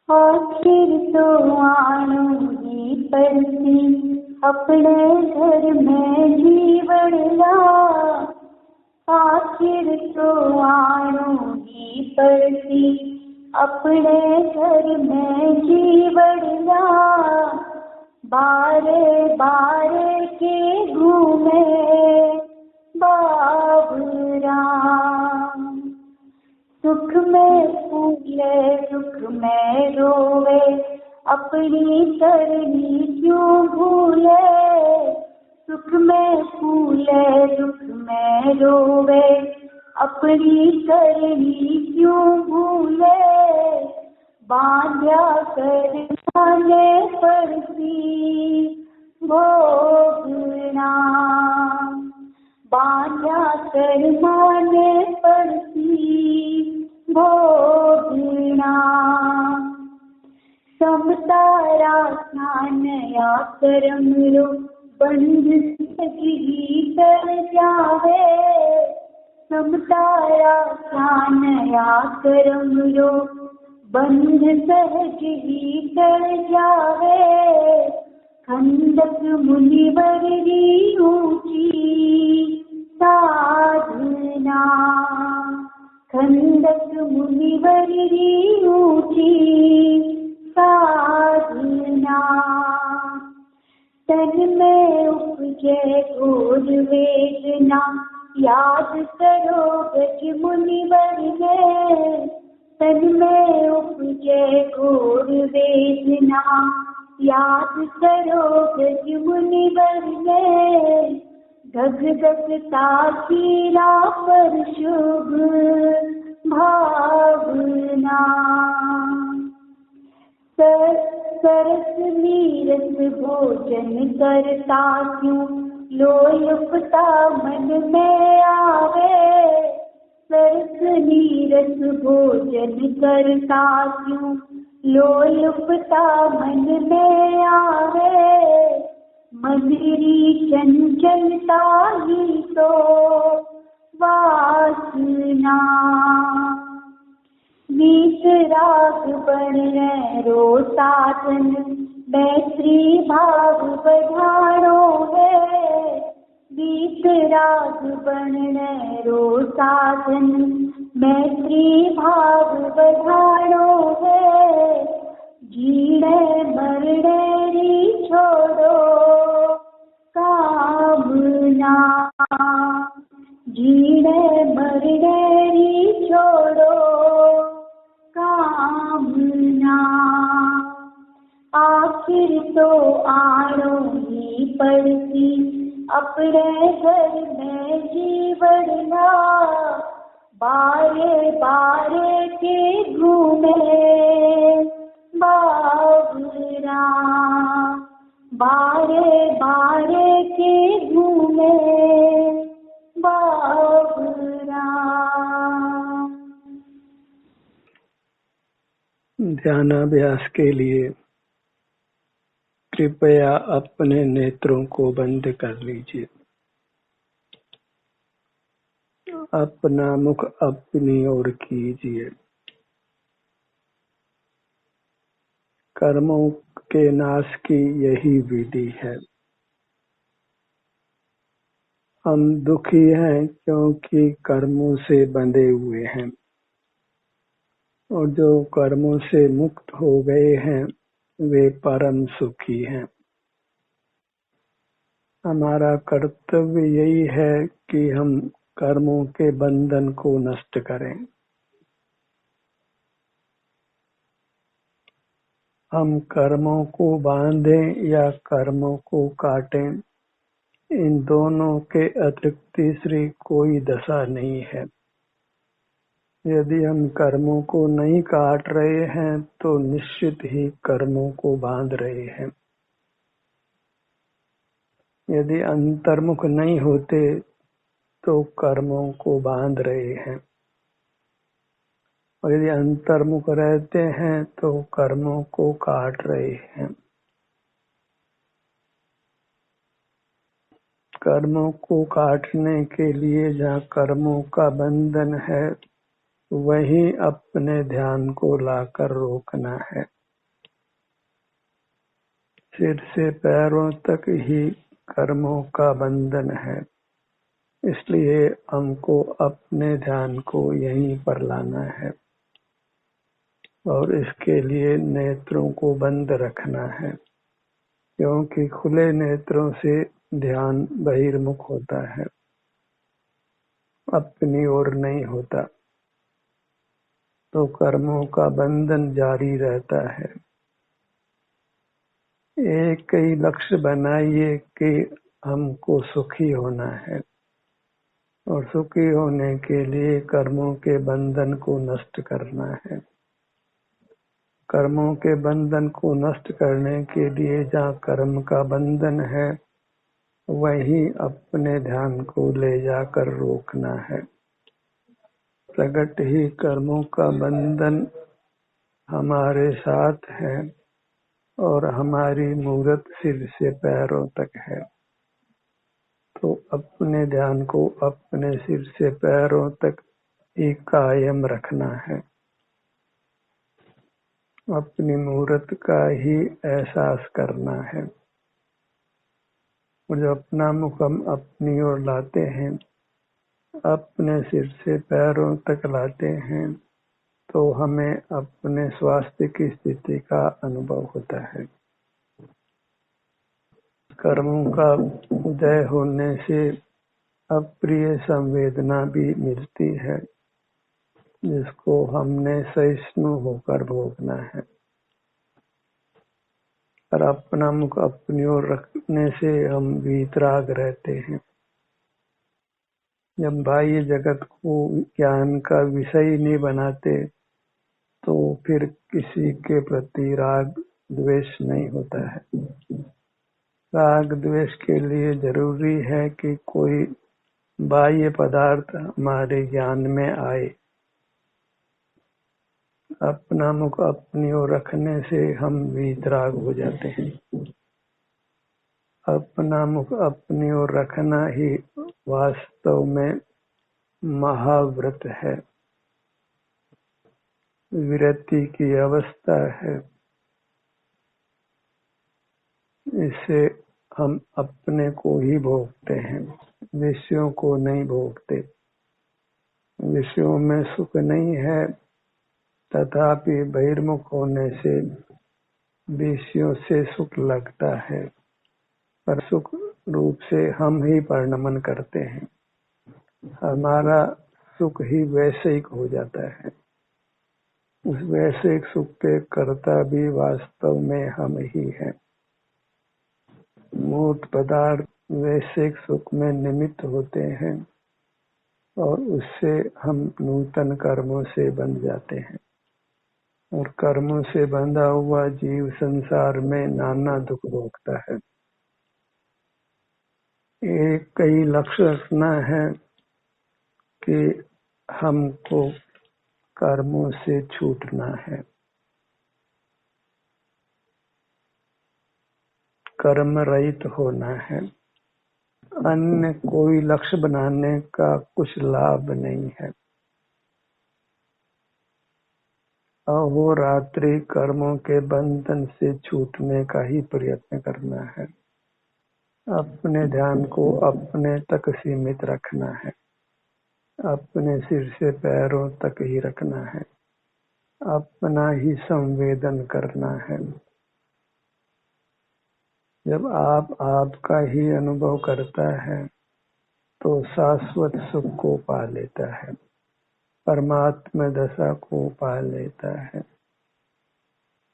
आखिर तो आणूंगी परसी, अपने घर में जीवड़ला। आखिर तो आणूंगी परसी, अपने घर में जीवड़ला। बारे बारे के घूमे बाबरा, सुख में फूले दुख में रोवे, अपनी करनी क्यों भूले। सुख में फूले दुख में रोवे, अपनी करनी क्यों भूले। बांध्या कर माने परसी भोगना, बांध्या कर माने परसी भोगना। समतारा नया करम रो, बंध सगी कर जावे। समतारा नया करम रो, बंध सहज ही कर जावे। खंडक मुनिवरी ऊंची साधना, खंडक मुनिवरी ऊंची साधना। तन में उपजे घोर वेदना, याद करो गज मुनिवर ने। तन में उपजे घोर वेदना, याद करो गज मुनिवर ने। धग धग ताकीरा पर शुभ भावना, सरस नीरस भोजन करता क्यों, लोलुपता मन में आवे। सरस नीरस भोजन करता क्यों, लोलुपता मन में आवे। मधुरी चंचलता ही तो वासना, वीतराग बन रो साधन, मैत्री भाव बढ़ाणो है। वीतराग बन रो साधन, मैत्री भाव बढ़ाणो है। जीणे मरणे री छोड़ो कामना, जीणे मरणे री छोड़ो कामना। आखिर तो आणूंगी परसी, अपने घर में जीवड़ना। बारे बारे के घूमे बाबरा, बारे बारे के घूमे बाबरा। ध्यानाभ्यास के लिए कृपया अपने नेत्रों को बंद कर लीजिए। अपना मुख अपनी ओर कीजिए। कर्मों के नाश की यही विधि है। हम दुखी हैं क्योंकि कर्मों से बंधे हुए हैं, और जो कर्मों से मुक्त हो गए हैं वे परम सुखी हैं। हमारा कर्तव्य यही है कि हम कर्मों के बंधन को नष्ट करें। हम कर्मों को बांधें या कर्मों को काटें, इन दोनों के अतिरिक्त तीसरी कोई दशा नहीं है। यदि हम कर्मों को नहीं काट रहे हैं तो निश्चित ही कर्मों को बांध रहे हैं। यदि अंतर्मुख नहीं होते तो कर्मों को बांध रहे हैं, और यदि अंतर्मुख रहते हैं तो कर्मों को काट रहे हैं। कर्मों को काटने के लिए जहाँ कर्मों का बंधन है वहीं अपने ध्यान को लाकर रोकना है। सिर से पैरों तक ही कर्मों का बंधन है, इसलिए हमको अपने ध्यान को यहीं पर लाना है और इसके लिए नेत्रों को बंद रखना है, क्योंकि खुले नेत्रों से ध्यान बहिर्मुख होता है, अपनी ओर नहीं होता, तो कर्मों का बंधन जारी रहता है। एक ही लक्ष्य बनाइए कि हमको सुखी होना है, और सुखी होने के लिए कर्मों के बंधन को नष्ट करना है। कर्मों के बंधन को नष्ट करने के लिए जहाँ कर्म का बंधन है, वहीं अपने ध्यान को ले जाकर रोकना है। प्रगट ही कर्मों का बंधन हमारे साथ है और हमारी मूरत सिर से पैरों तक है, तो अपने ध्यान को अपने सिर से पैरों तक ही कायम रखना है, अपनी मूरत का ही एहसास करना है। और जब अपना मुख हम अपनी ओर लाते हैं, अपने सिर से पैरों तक लाते हैं, तो हमें अपने स्वास्थ्य की स्थिति का अनुभव होता है। कर्मों का उदय होने से अप्रिय संवेदना भी मिलती है, जिसको हमने सहिष्णु होकर भोगना है। और अपना मुख अपनी ओर रखने से हम वीतराग रहते हैं। जब बाह्य जगत को ज्ञान का विषय नहीं बनाते, तो फिर किसी के प्रति राग द्वेष नहीं होता है। राग द्वेष के लिए जरूरी है कि कोई बाह्य पदार्थ हमारे ज्ञान में आए। अपना मुख अपनी ओर रखने से हम वीतराग हो जाते हैं। अपना मुख अपनी ओर रखना ही वास्तव में महाव्रत है, विरति की अवस्था है। इससे हम अपने को ही भोगते हैं, विषयों को नहीं भोगते। विषयों में सुख नहीं है, तथापि बहिर्मुख होने से विषयों से सुख लगता है, पर सुख रूप से हम ही परिणमन करते हैं। हमारा सुख ही वैश्विक हो जाता है। उस वैश्विक सुख के कर्ता भी वास्तव में हम ही हैं। मूर्त पदार्थ वैश्विक सुख में निमित्त होते हैं और उससे हम नूतन कर्मों से बंध जाते हैं, और कर्मों से बंधा हुआ जीव संसार में नाना दुख भोगता है। एक ही लक्ष्य रखना है कि हमको कर्मों से छूटना है, कर्म रहित होना है। अन्य कोई लक्ष्य बनाने का कुछ लाभ नहीं है। अहोरात्रि कर्मों के बंधन से छूटने का ही प्रयत्न करना है। अपने ध्यान को अपने तक सीमित रखना है, अपने सिर से पैरों तक ही रखना है, अपना ही संवेदन करना है। जब आप आपका ही अनुभव करता है, तो शाश्वत सुख को पा लेता है, परमात्मा दशा को पा लेता है।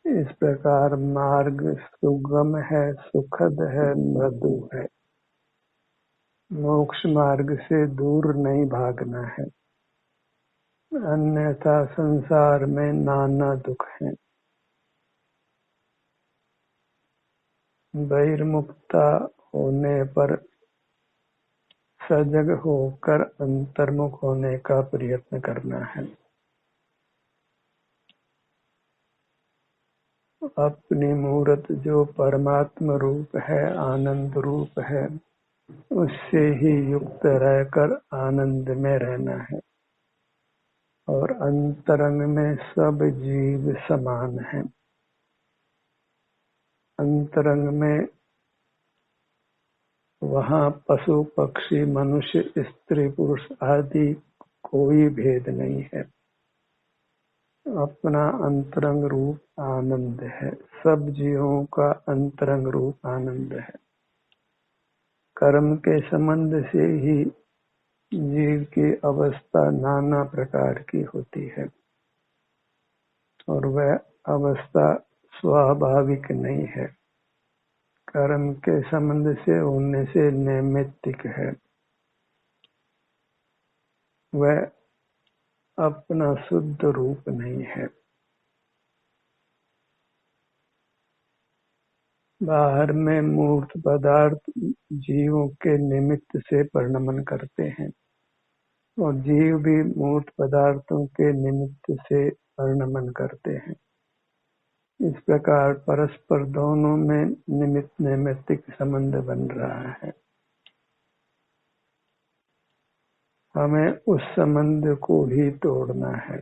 इस प्रकार मार्ग सुगम है, सुखद है, मृदु है। मोक्ष मार्ग से दूर नहीं भागना है, अन्यथा संसार में नाना दुख है। बहिर्मुखता होने पर सजग होकर अंतर्मुख होने का प्रयत्न करना है। अपनी मूरत जो परमात्मा रूप है, आनंद रूप है, उससे ही युक्त रहकर आनंद में रहना है। और अंतरंग में सब जीव समान हैं। अंतरंग में वहाँ पशु पक्षी मनुष्य स्त्री पुरुष आदि कोई भेद नहीं है। अपना अंतरंग रूप आनंद है। सब जीवों का अंतरंग रूप आनंद है। कर्म के संबंध से ही जीव की अवस्था नाना प्रकार की होती है और वह अवस्था स्वाभाविक नहीं है। कर्म के संबंध से होने से नैमित्तिक है। वह अपना शुद्ध रूप नहीं है। बाहर में मूर्त पदार्थ जीवों के निमित्त से परिणमन करते हैं और जीव भी मूर्त पदार्थों के निमित्त से परिणमन करते हैं। इस प्रकार परस्पर दोनों में निमित्त नैमित्तिक संबंध बन रहा है। हमें उस संबंध को ही तोड़ना है।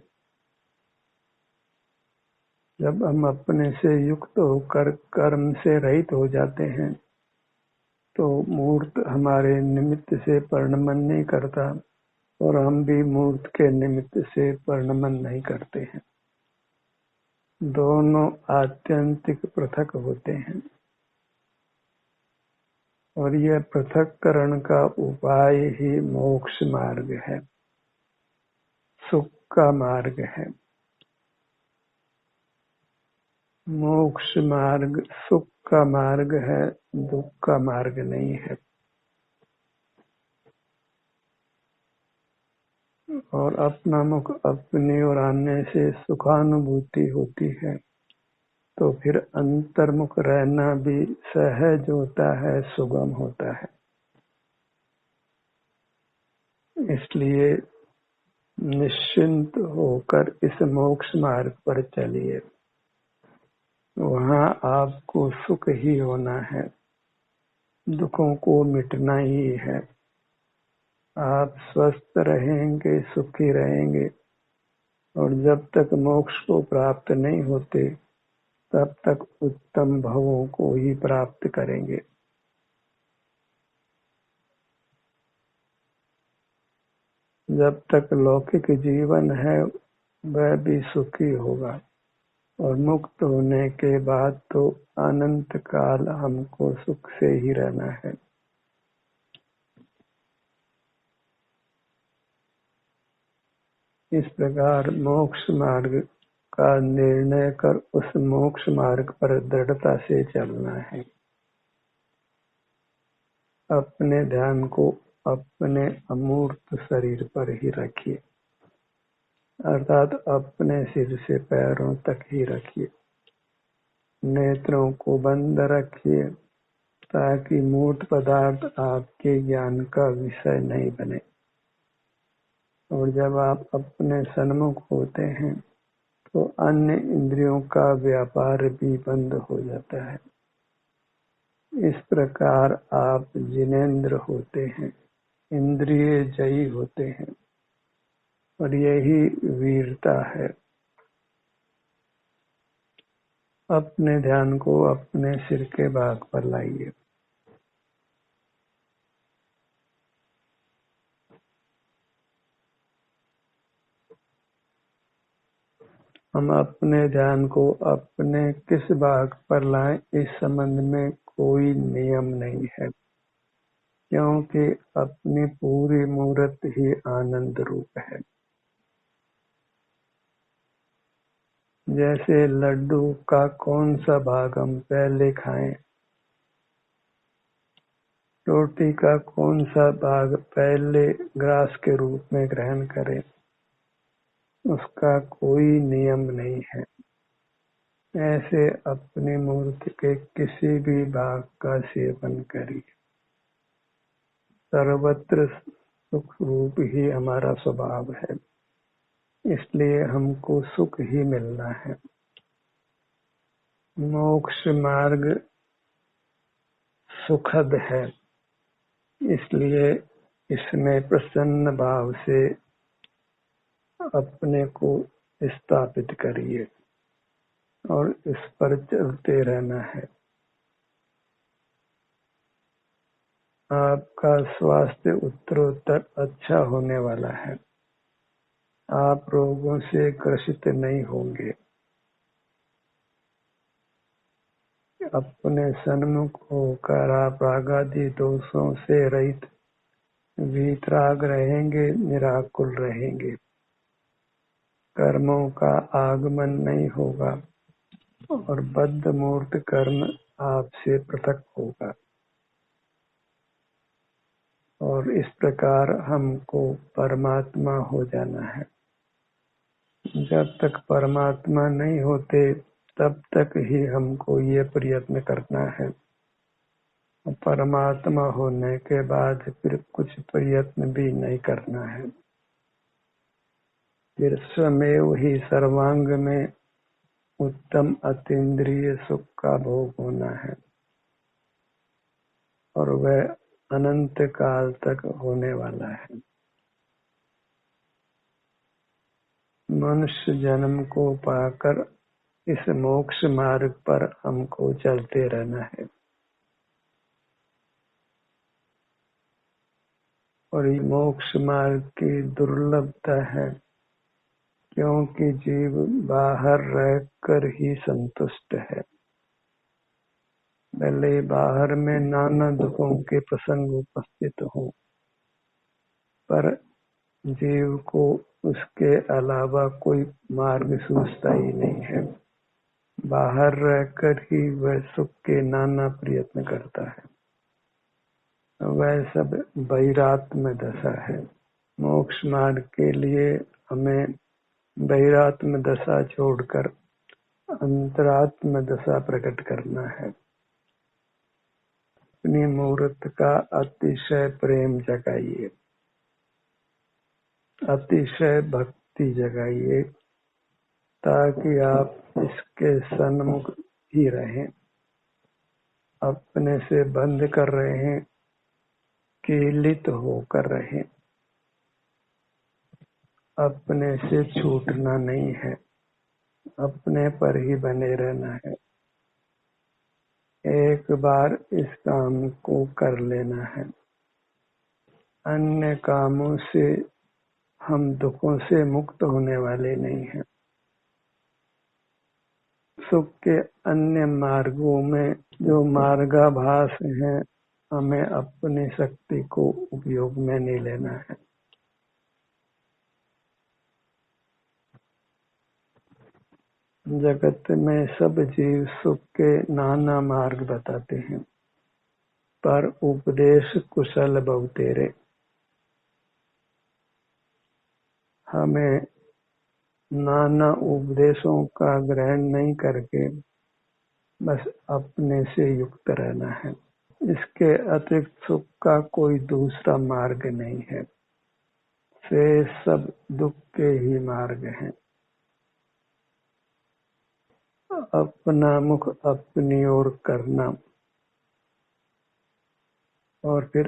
जब हम अपने से युक्त होकर कर्म से रहित हो जाते हैं तो मूर्त हमारे निमित्त से परिणमन नहीं करता और हम भी मूर्त के निमित्त से परिणमन नहीं करते हैं। दोनों आत्यंतिक पृथक होते हैं और यह पृथक्करण का उपाय ही मोक्ष मार्ग है, सुख का मार्ग है। मोक्ष मार्ग सुख का मार्ग है, दुख का मार्ग नहीं है। और अपना मुख अपनी ओर आने से सुखानुभूति होती है तो फिर अंतर्मुख रहना भी सहज होता है, सुगम होता है। इसलिए निश्चिंत होकर इस मोक्ष मार्ग पर चलिए। वहाँ आपको सुख ही होना है, दुखों को मिटना ही है। आप स्वस्थ रहेंगे, सुखी रहेंगे और जब तक मोक्ष को प्राप्त नहीं होते तब तक उत्तम भवों को ही प्राप्त करेंगे। जब तक लौकिक जीवन है वह भी सुखी होगा और मुक्त होने के बाद तो अनंत काल हमको सुख से ही रहना है। इस प्रकार मोक्ष मार्ग का निर्णय कर उस मोक्ष मार्ग पर दृढ़ता से चलना है। अपने ध्यान को अपने अमूर्त शरीर पर ही रखिए, अर्थात अपने सिर से पैरों तक ही रखिए। नेत्रों को बंद रखिए ताकि मूर्त पदार्थ आपके ज्ञान का विषय नहीं बने। और जब आप अपने सन्मुख होते हैं तो अन्य इंद्रियों का व्यापार भी बंद हो जाता है। इस प्रकार आप जिनेंद्र होते हैं, इंद्रिय जयी होते हैं और यही वीरता है। अपने ध्यान को अपने सिर के भाग पर लाइए। हम अपने ध्यान को अपने किस भाग पर लाएं इस संबंध में कोई नियम नहीं है, क्योंकि अपनी पूरी मूर्त ही आनंद रूप है। जैसे लड्डू का कौन सा भाग हम पहले खाएं, रोटी का कौन सा भाग पहले ग्रास के रूप में ग्रहण करें, उसका कोई नियम नहीं है। ऐसे अपनी मूर्ति के किसी भी भाग का सेवन करिए। सर्वत्र सुख रूप ही हमारा स्वभाव है, इसलिए हमको सुख ही मिलना है। मोक्ष मार्ग सुखद है, इसलिए इसमें प्रसन्न भाव से अपने को स्थापित करिए और इस पर चलते रहना है। आपका स्वास्थ्य उत्तरोत्तर अच्छा होने वाला है। आप रोगों से ग्रसित नहीं होंगे। अपने सन्मुख होकर आप रागादि दोषों से रहित वीतराग रहेंगे, निराकुल रहेंगे। कर्मों का आगमन नहीं होगा और बद्ध मूर्त कर्म आपसे पृथक होगा। और इस प्रकार हमको परमात्मा हो जाना है। जब तक परमात्मा नहीं होते तब तक ही हमको ये प्रयत्न करना है। परमात्मा होने के बाद फिर कुछ प्रयत्न भी नहीं करना है। फिर स्वमेव ही सर्वांग में उत्तम अतीन्द्रिय सुख का भोग होना है और वह अनंत काल तक होने वाला है। मनुष्य जन्म को पाकर इस मोक्ष मार्ग पर हमको चलते रहना है। और ये मोक्ष मार्ग की दुर्लभता है, क्योंकि जीव बाहर रहकर ही संतुष्ट है। भले बाहर में नाना दुखों के प्रसंग उपस्थित हों, पर जीव को उसके अलावा कोई मार्ग सूझता ही नहीं है। बाहर रहकर ही वह सुख के नाना प्रयत्न करता है। वह सब बहिरात्म दशा है। मोक्ष मार्ग के लिए हमें बहिरात्म दशा छोड़कर अंतरात्म दशा प्रकट करना है। अपनी मूर्त का अतिशय प्रेम जगाइए, अतिशय भक्ति जगाइए, ताकि आप इसके सन्मुख ही रहें। अपने से बंद कर रहे हैं, कीलित होकर रहें। अपने से छूटना नहीं है, अपने पर ही बने रहना है। एक बार इस काम को कर लेना है। अन्य कामों से हम दुखों से मुक्त होने वाले नहीं हैं। सुख के अन्य मार्गों में जो मार्गाभास हैं, हमें अपनी शक्ति को उपयोग में नहीं लेना है। जगत में सब जीव सुख के नाना मार्ग बताते हैं, पर उपदेश कुशल बहुतेरे। हमें नाना उपदेशों का ग्रहण नहीं करके बस अपने से युक्त रहना है। इसके अतिरिक्त सुख का कोई दूसरा मार्ग नहीं है। से सब दुख के ही मार्ग हैं। अपना मुख अपनी ओर करना और फिर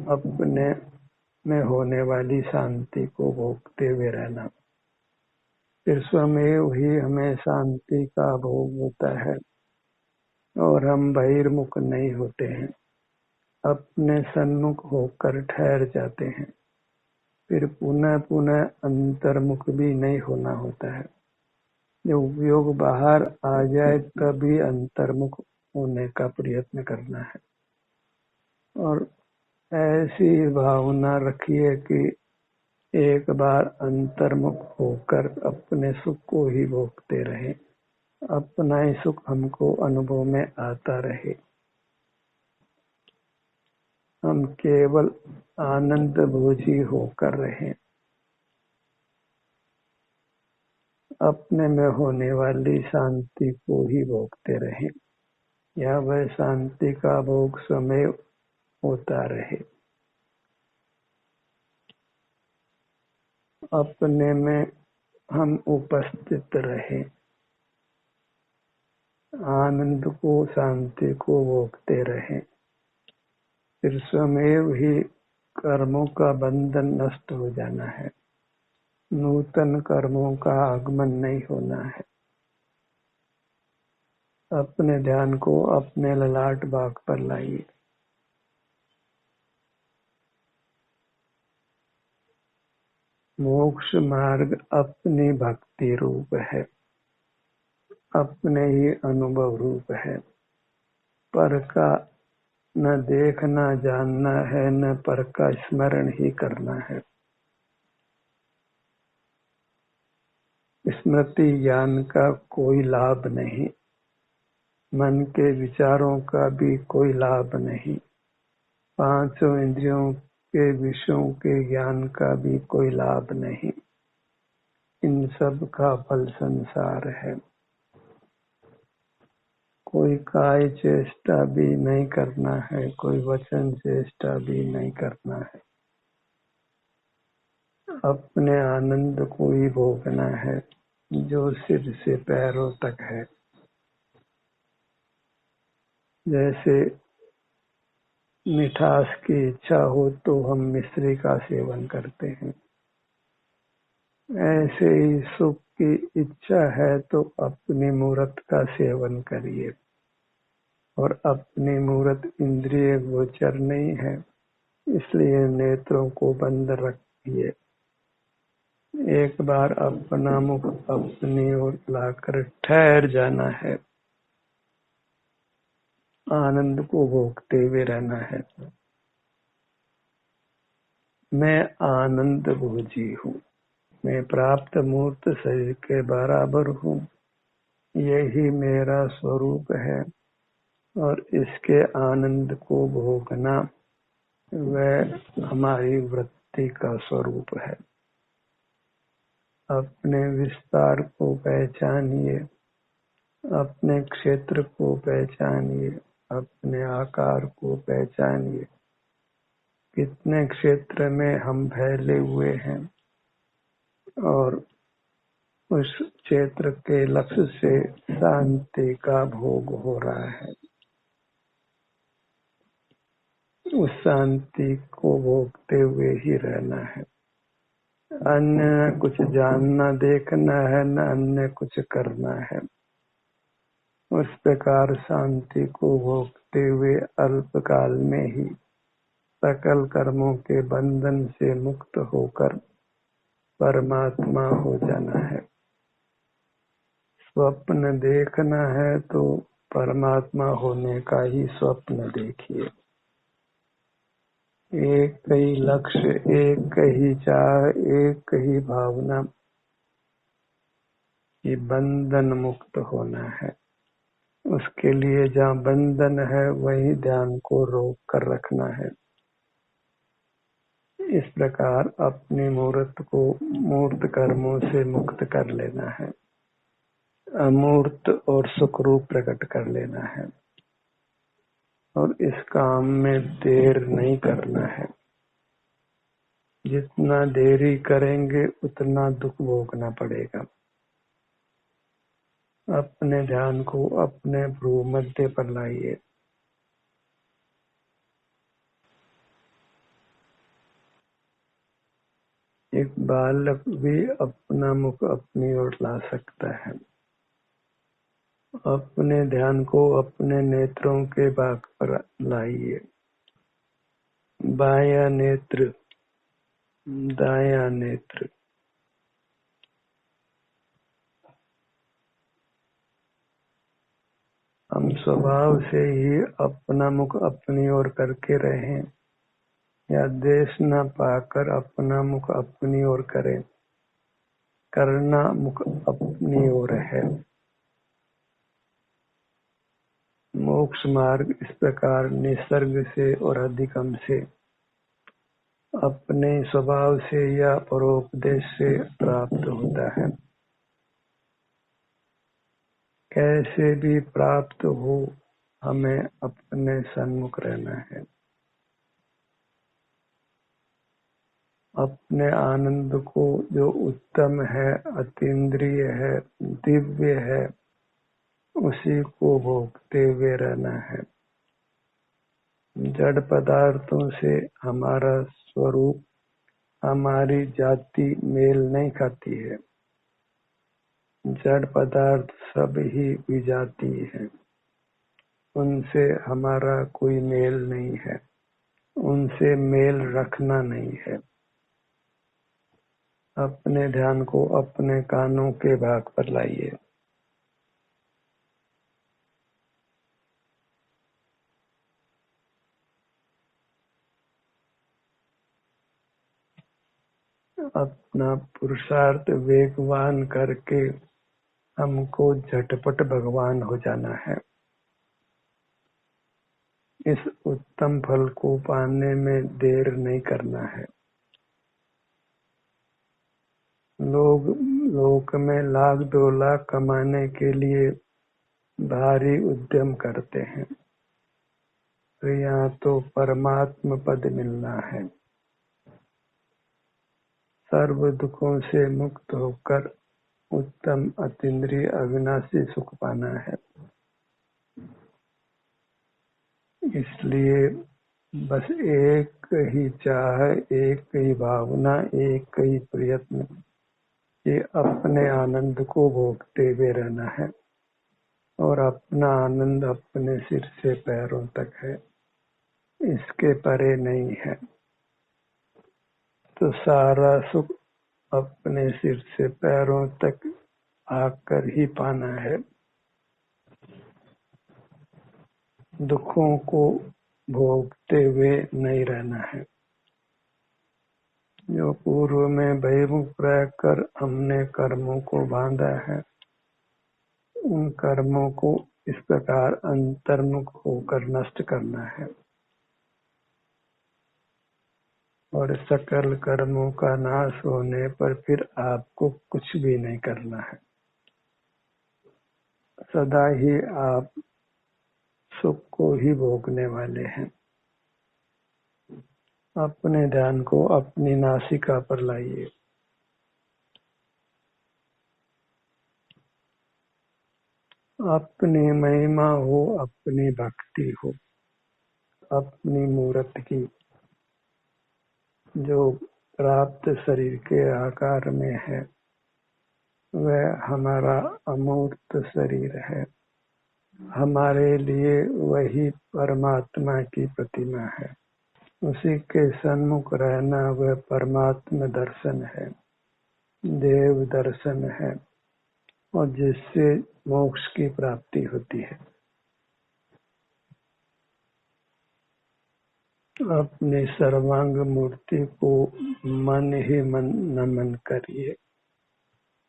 अपने में होने वाली शांति को भोगते हुए रहना। फिर स्वमेव ही हमें शांति का भोग होता है और हम बहिर्मुख नहीं होते हैं, अपने सन्मुख होकर ठहर जाते हैं। फिर पुनः पुनः अंतर्मुख भी नहीं होना होता है। जब उपयोग बाहर आ जाए तभी अंतर्मुख होने का प्रयत्न करना है। और ऐसी भावना रखिए कि एक बार अंतर्मुख होकर अपने सुख को ही भोगते रहे, अपना ही सुख हमको अनुभव में आता रहे। हम केवल आनंद भोजी होकर रहें, अपने में होने वाली शांति को ही भोगते रहें, या वह शांति का भोग स्वयं होता रहे। अपने में हम उपस्थित रहें, आनंद को, शांति को भोगते रहें। फिर स्वयं ही कर्मों का बंधन नष्ट हो जाना है, नूतन कर्मों का आगमन नहीं होना है। अपने ध्यान को अपने ललाट बाग पर लाइए। मोक्ष मार्ग अपनी भक्ति रूप है, अपने ही अनुभव रूप है। पर का न देखना जानना है, न पर का स्मरण ही करना है। स्मृति ज्ञान का कोई लाभ नहीं, मन के विचारों का भी कोई लाभ नहीं, पांचों इंद्रियों के विषयों के ज्ञान का भी कोई लाभ नहीं। इन सब का फल संसार है। कोई काय चेष्टा भी नहीं करना है, कोई वचन चेष्टा भी नहीं करना है। अपने आनंद को ही भोगना है, जो सिर से पैरों तक है। जैसे मिठास की इच्छा हो तो हम मिश्री का सेवन करते हैं, ऐसे ही सुख की इच्छा है तो अपनी मूर्त का सेवन करिए। और अपनी मूर्त इंद्रिय गोचर नहीं है, इसलिए नेत्रों को बंद रखिए। एक बार अपना मुख अपनी ओर लाकर ठहर जाना है, आनंद को भोगते हुए रहना है। मैं आनंद भोजी हूँ, मैं प्राप्त मूर्त शरीर के बराबर हूँ, यही मेरा स्वरूप है। और इसके आनंद को भोगना वह हमारी वृत्ति का स्वरूप है। अपने विस्तार को पहचानिए, अपने क्षेत्र को पहचानिए, अपने आकार को पहचानिए। कितने क्षेत्र में हम फैले हुए हैं और उस क्षेत्र के लक्ष्य से शांति का भोग हो रहा है। उस शांति को भोगते हुए ही रहना है। अन्य कुछ जानना देखना है, न अन्य कुछ करना है। उस प्रकार शांति को भोगते हुए अल्पकाल में ही सकल कर्मों के बंधन से मुक्त होकर परमात्मा हो जाना है। स्वप्न देखना है तो परमात्मा होने का ही स्वप्न देखिए। एक ही लक्ष्य, एक ही चाह, एक ही भावना कि बंधन मुक्त होना है। उसके लिए जहाँ बंधन है वही ध्यान को रोक कर रखना है। इस प्रकार अपनी मूर्त को मूर्त कर्मों से मुक्त कर लेना है, अमूर्त और सुखरूप प्रकट कर लेना है। और इस काम में देर नहीं करना है। जितना देरी करेंगे उतना दुख भोगना पड़ेगा। अपने ध्यान को अपने भ्रू मध्य पर लाइए। एक बालक भी अपना मुख अपनी ओर ला सकता है। अपने ध्यान को अपने नेत्रों के भाग पर लाइए। बायां नेत्र, दायां नेत्र। हम स्वभाव से ही अपना मुख अपनी ओर करके रहें या देश न पाकर अपना मुख अपनी ओर करें, करना मुख अपनी ओर है। मोक्ष मार्ग इस प्रकार निसर्ग से और अधिगम से, अपने स्वभाव से या परोपदेश से प्राप्त होता है। कैसे भी प्राप्त हो, हमें अपने सन्मुख रहना है। अपने आनंद को जो उत्तम है, अतीन्द्रिय है, दिव्य है, उसी को भोगते हुए रहना है। जड़ पदार्थों से हमारा स्वरूप, हमारी जाति मेल नहीं खाती है। जड़ पदार्थ सब ही विजातीय हैं, उनसे हमारा कोई मेल नहीं है, उनसे मेल रखना नहीं है। अपने ध्यान को अपने कानों के भाग पर लाइए। अपना पुरुषार्थ वेगवान करके हमको झटपट भगवान हो जाना है। इस उत्तम फल को पाने में देर नहीं करना है। लोक में लाख 2 लाख कमाने के लिए भारी उद्यम करते हैं, तो यहाँ तो परमात्म पद मिलना है। सर्व दुखों से मुक्त होकर उत्तम अतीन्द्रिय अविनाशी सुख पाना है। इसलिए बस एक ही चाह, एक ही भावना, एक ही प्रयत्न, ये अपने आनंद को भोगते हुए रहना है। और अपना आनंद अपने सिर से पैरों तक है, इसके परे नहीं है। तो सारा सुख अपने सिर से पैरों तक आकर ही पाना है। दुखों को भोगते हुए नहीं रहना है। जो पूर्व में बहिर्मुख रहकर हमने कर्मों को बांधा है, उन कर्मों को इस प्रकार अंतर्मुख होकर नष्ट करना है। और सकल कर्मों का नाश होने पर फिर आपको कुछ भी नहीं करना है। सदा ही आप सुख को ही भोगने वाले हैं। अपने ध्यान को अपनी नासिका पर लाइए। अपनी महिमा हो, अपनी भक्ति हो, अपनी मूर्त की, जो प्राप्त शरीर के आकार में है, वह हमारा अमूर्त शरीर है। हमारे लिए वही परमात्मा की प्रतिमा है। उसी के सन्मुख रहना वह परमात्मा दर्शन है, देव दर्शन है, और जिससे मोक्ष की प्राप्ति होती है। अपनी सर्वांग मूर्ति को मन ही मन नमन करिए।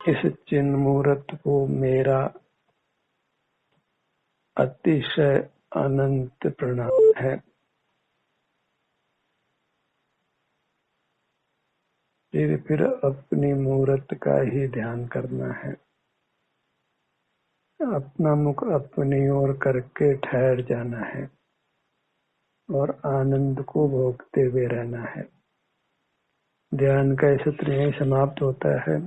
इस चिन्ह मूर्त को मेरा अतिशय अनंत प्रणाम है। फिर अपनी मूर्त का ही ध्यान करना है। अपना मुख अपनी ओर करके ठहर जाना है और आनंद को भोगते हुए रहना है। ध्यान का सत्र यहीं समाप्त होता है।